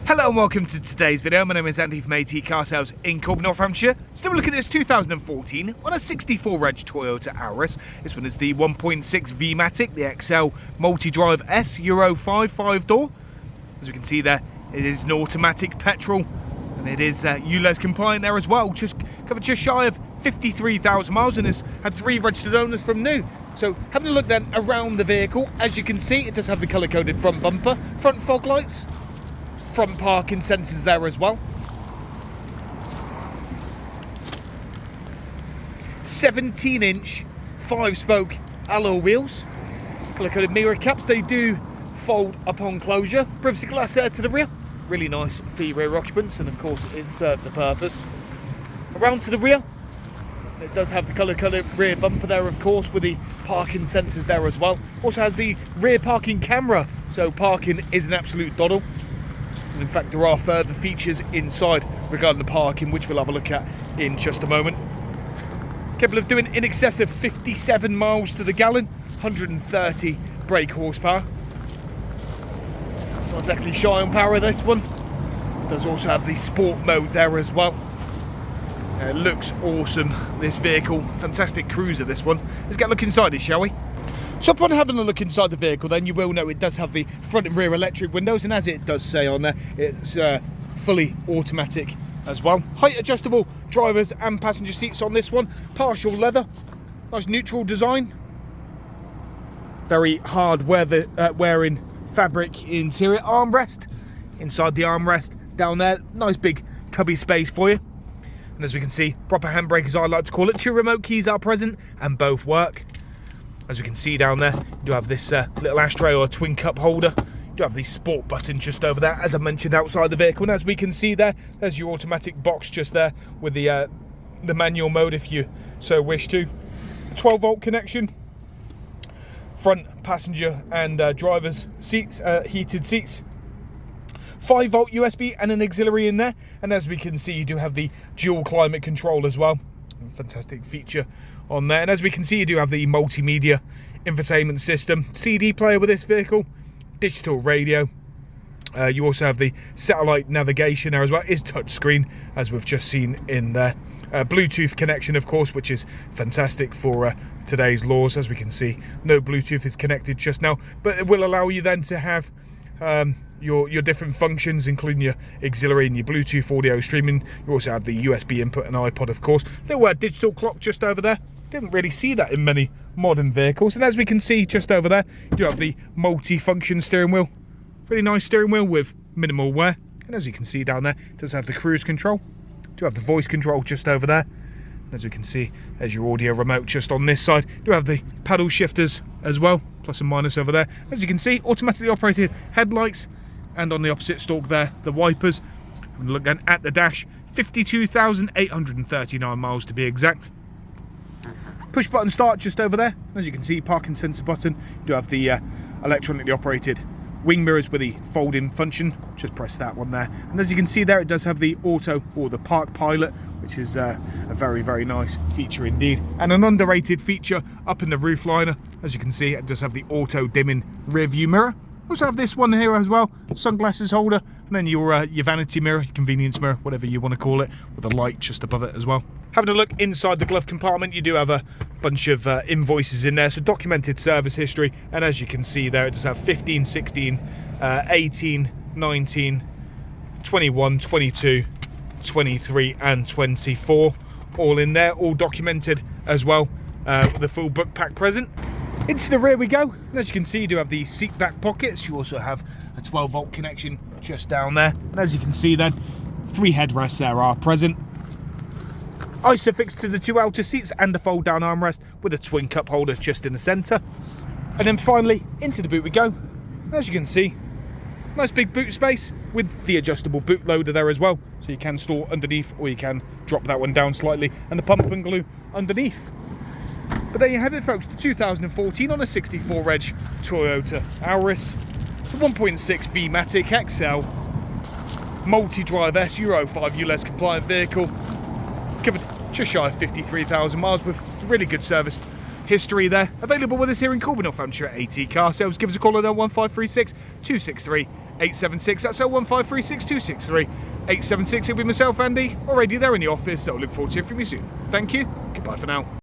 Hello and welcome to today's video. My name is Andy from AT Car Sales in Corby, North Hampshire. Still looking at this 2014 on a 64 reg Toyota Auris. This one is the 1.6 V-Matic, the XL Multidrive S Euro 5 5-door. As we can see there, it is an automatic petrol and it is ULEZ compliant there as well. Covered just shy of 53,000 miles and has had 3 registered owners from new. So having a look then around the vehicle, as you can see, it does have the colour-coded front bumper, front fog lights, front parking sensors there as well. 17-inch 5-spoke alloy wheels. Colour-coded mirror caps, they do fold upon closure. Privacy glass there to the rear. Really nice for your rear occupants, and of course it serves a purpose. Around to the rear, it does have the colour-coded rear bumper there, of course, with the parking sensors there as well. Also has the rear parking camera, so parking is an absolute doddle. And in fact, there are further features inside regarding the parking, which we'll have a look at in just a moment. Capable of doing in excess of 57 miles to the gallon, 130 brake horsepower. Not exactly shy on power, this one. It does also have the sport mode there as well. It looks awesome, this vehicle. Fantastic cruiser, this one. Let's get a look inside it, shall we? So upon having a look inside the vehicle, then you will know it does have the front and rear electric windows, and as it does say on there, it's fully automatic as well. Height adjustable drivers and passenger seats on this one. Partial leather, nice neutral design. Very hard wearing fabric interior. Armrest, inside the armrest down there, nice big cubby space for you. And as we can see, proper handbrake as I like to call it. 2 remote keys are present and both work. As we can see down there, you do have this little ashtray or twin cup holder. You do have the sport button just over there, as I mentioned, outside the vehicle. And as we can see there, there's your automatic box just there with the manual mode if you so wish to. 12-volt connection. Front passenger and driver's seats, heated seats. 5-volt USB and an auxiliary in there. And as we can see, you do have the dual climate control as well. Fantastic feature on there. And as we can see, you do have the multimedia infotainment system, CD player with this vehicle, digital radio. You also have the satellite navigation there as well. It is touchscreen, as we've just seen in there. Bluetooth connection, of course, which is fantastic for today's laws. As we can see, no Bluetooth is connected just now, but it will allow you then to have your different functions, including your auxiliary and your Bluetooth audio streaming. You also have the USB input and iPod, of course. Little digital clock just over there. Didn't really see that in many modern vehicles. And as we can see just over there, you have the multi-function steering wheel. Really nice steering wheel with minimal wear. And as you can see down there, it does have the cruise control. You do have the voice control just over there. As we can see, there's your audio remote just on this side. You do have the paddle shifters as well, plus and minus over there. As you can see, automatically operated headlights, and on the opposite stalk there, the wipers. And look then at the dash, 52,839 miles to be exact. Push button start just over there. As you can see, parking sensor button. You do have the electronically operated wing mirrors with the fold-in function. Just press that one there. And as you can see there, it does have the auto or the park pilot, which is a very, very nice feature indeed. And an underrated feature up in the roof liner. As you can see, it does have the auto dimming rear view mirror. Also have this one here as well, sunglasses holder, and then your vanity mirror, your convenience mirror, whatever you want to call it, with a light just above it as well. Having a look inside the glove compartment, you do have a bunch of invoices in there, so documented service history. And as you can see there, it does have 15, 16, 18, 19, 21, 22, 23 and 24, all in there, all documented as well, with the full book pack present. Into the rear we go, and as you can see, you do have the seat back pockets. You also have a 12-volt connection just down there, and as you can see then, 3 headrests there are present. Isofix to the 2 outer seats and the fold down armrest with a twin cup holder just in the centre. And then finally, into the boot we go. As you can see, nice big boot space with the adjustable boot loader there as well, so you can store underneath or you can drop that one down slightly, and the pump and glue underneath. But there you have it, folks, the 2014 on a 64 reg Toyota Auris, the 1.6 V-Matic XL Multidrive S Euro 5 ULEZ compliant vehicle, covered just shy of 53,000 miles with really good service history there. Available with us here in Corby, North Hampshire at AT Car Sales. Give us a call on 01536 263 876. That's 01536 876. It'll be myself, Andy, already there in the office. I'll look forward to hearing from you soon. Thank you. Goodbye for now.